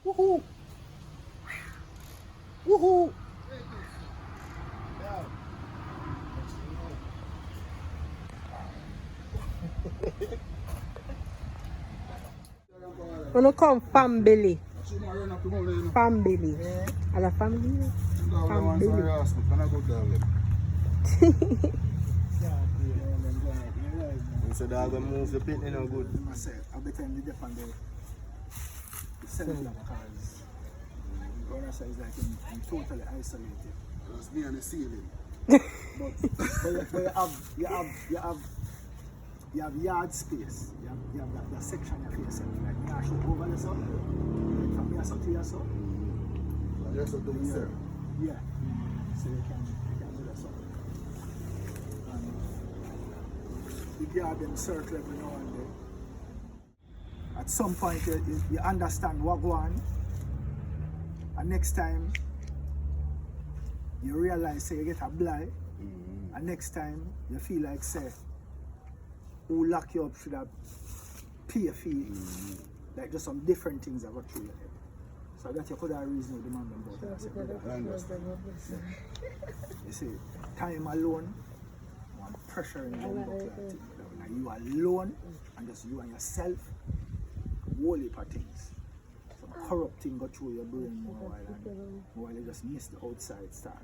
Woohoo! Woohoo! When you come family. Family. As a family? Family. So dog will move the pit, you know, good. I said, I'll be telling you different day. The center because when I say it's like I'm totally isolated. It's me and the ceiling. but you have yard space. You have that section of yourself. Like me, I should over the sun. Like from here so to here so. Just to do sir. Yeah. So you can do that so. You guard them circle every now and then. At some point you understand what go on, and next time you realize say you get a blight, and next time you feel like say who lock you up should have pay a fee, like just some different things that go through your head. So that you could have reasoned with the man about it. You see, time alone, one pressure in the book like you alone and just you and yourself, whole heap of things. Some corrupt thing go through your brain while you just miss the outside star.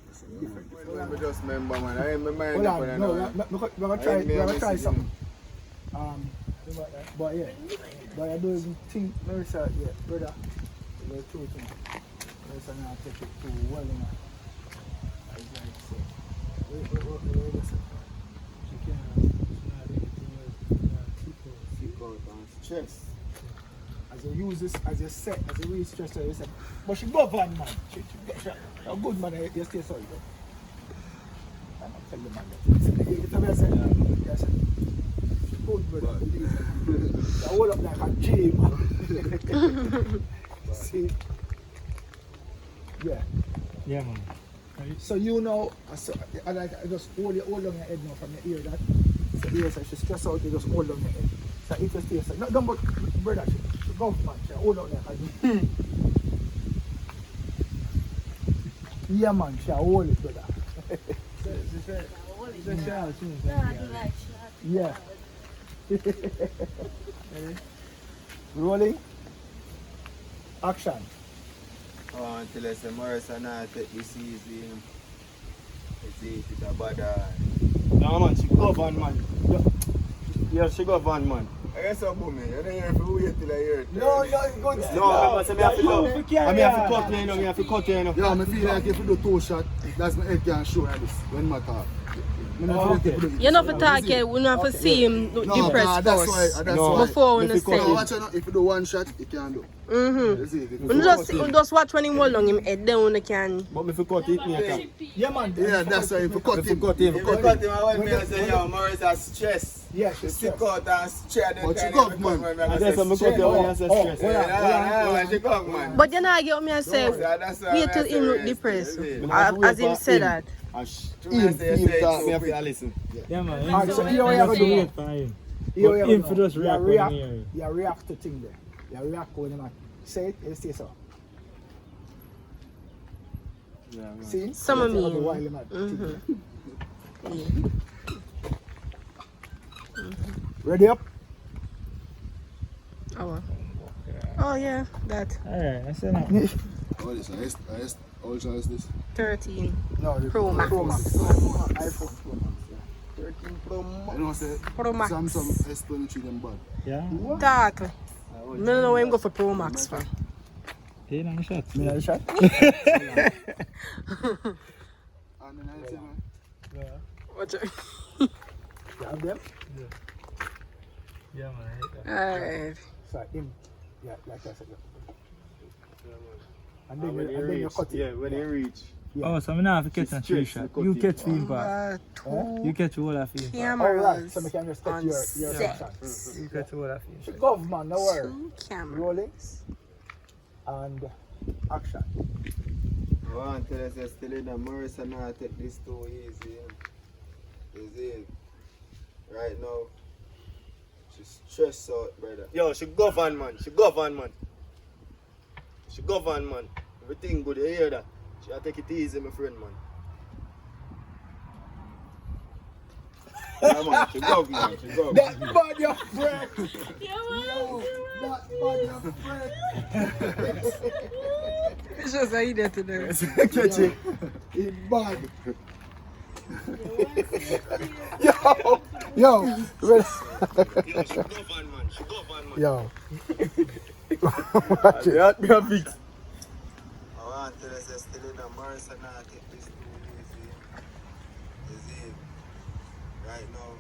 It's different. I just remember, man. I remember. Hold on, no, we're gonna try something. But yeah, but I don't even think Marissa, yeah, brother, the truth, Marissa now take it too well enough. It's like, so, wait, listen. She can't Seek out and stress. As you use this, as you set, as you really stress her, you say, but she govern, man. She a good man, you stay sorry, bro. I'm not telling you, man. You get what I say? Yes, she good, brother. I hold up like a G, man. See? Yeah. Yeah, man. So you know, I just hold on your head now from your ear that. So ears, so she stress out, you just hold on your head. So if you stay, so not don't but brother, she go man, she hold on like a yeah man, she hold it, brother. Yeah. Rolling. Action. Oh, until I say Morrison now take this easy. It's easy to bother. No man, she govern man. Yeah, she go van man. I guess I'm booming. You don't have to wait till I hear it. No, it's good. No, I have to cut you, you know. I have to cut you, you know. Yeah, I feel like if you do 2 shots, that's my head can show like this when my talk. Okay. You're not for talking, we not for see him depressed first. Before we say. If you do 1 shot, you can do. We just watch when he hold on him head, then we can. But if you cut it, me can. Yeah man. Yeah, that's why if you cut If you him. cut him, I want me to say, yo, Morrison stress. Yeah, she's She cut and stress. But she cut, man. That's why I cut you when you say stress. Hold She cut, man. But you know, get me and say, wait till him look depressed. As him said that. Me have to listen. Yeah, man. Alright, so here we are Just going wait for him. Here But we are him now. for just react when he hear it. You react to thing there. You react when you say it, you say so. See? Some of me. Ready up? Oh yeah, that. Alright, I said that. What is this? How much is this? 13. No, the Pro Max. iPhone Pro Max. 13 Pro Max. You know, say Pro Max. Samsung S23 them bad. Yeah? Exactly. I don't know where him go for Pro Max for. Take on the shot. Me a shot? And then I say, man, Yeah. Watch it. You have them? Yeah, man. I hate that. Alright. So him, yeah, like I said. And When then you you reach, cut it. yeah, when you reach. Yeah. Oh, so I now have to catch a 3 shot. You catch film back. You catch all of film. Alright, Cameras so we can just take on your set. shot. You catch all of film. Government, no worry. 2 cameras. Rolling. And action. I want to tell us still in the Morrison now take this too easy. Easy. Right now, she's stressed out, brother. Yo, she govern, man. She govern, man. She govern, man. Everything good, you hear that? She take it easy, my friend, man. Yeah, man, she govern, man. She govern. That bad your friend. Yeah, Yo, that bad your friend. It's just how you did today. Catch it. It's bad. Yo, Yo, she govern, man. She govern, man. yo. Watch it. Me a fix. I want to tell you, still in the Morrison, I take this too easy. You see? Right now.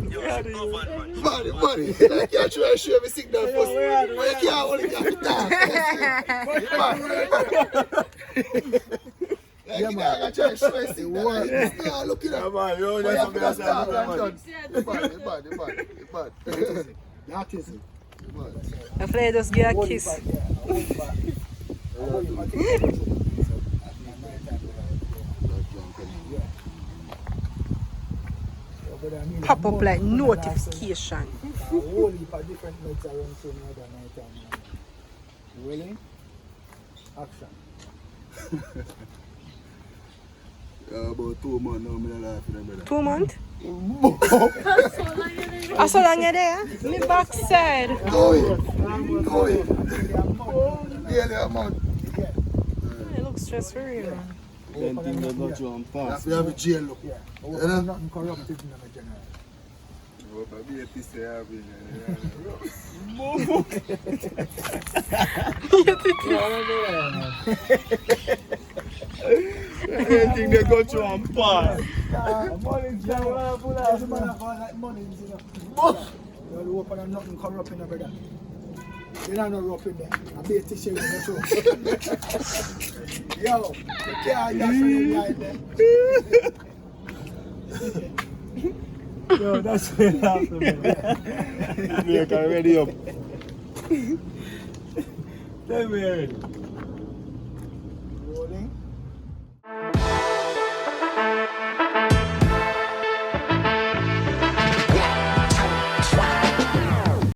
Yo, she govern, man. Money. I can't try to show me signal first. Why you can't only talk? Yeah, man. I try to show me signal. Nah, look at that. Man, you Why just you have to start, man? man. It's bad. That is it. I feel just give a kiss. Pop up like notification. A whole heap of different nights around to another night and really? Action. About 2 months now, I'm laughing, brother. 2 months? How so long you there? Me backside. Go in. Nearly a month. It looks stress free, man. Then things they go through and pass. We have a jail look. Yeah. You know? Nothing corrupted in the general. Anything they go through and pass. You open and nothing corrupt in the brother. You don't know rope in there. I be a tissue in the throat. Yo, you can't get from him like that. Yo, that's what happened, man. Make her ready up. Tell me, Aaron. Rolling.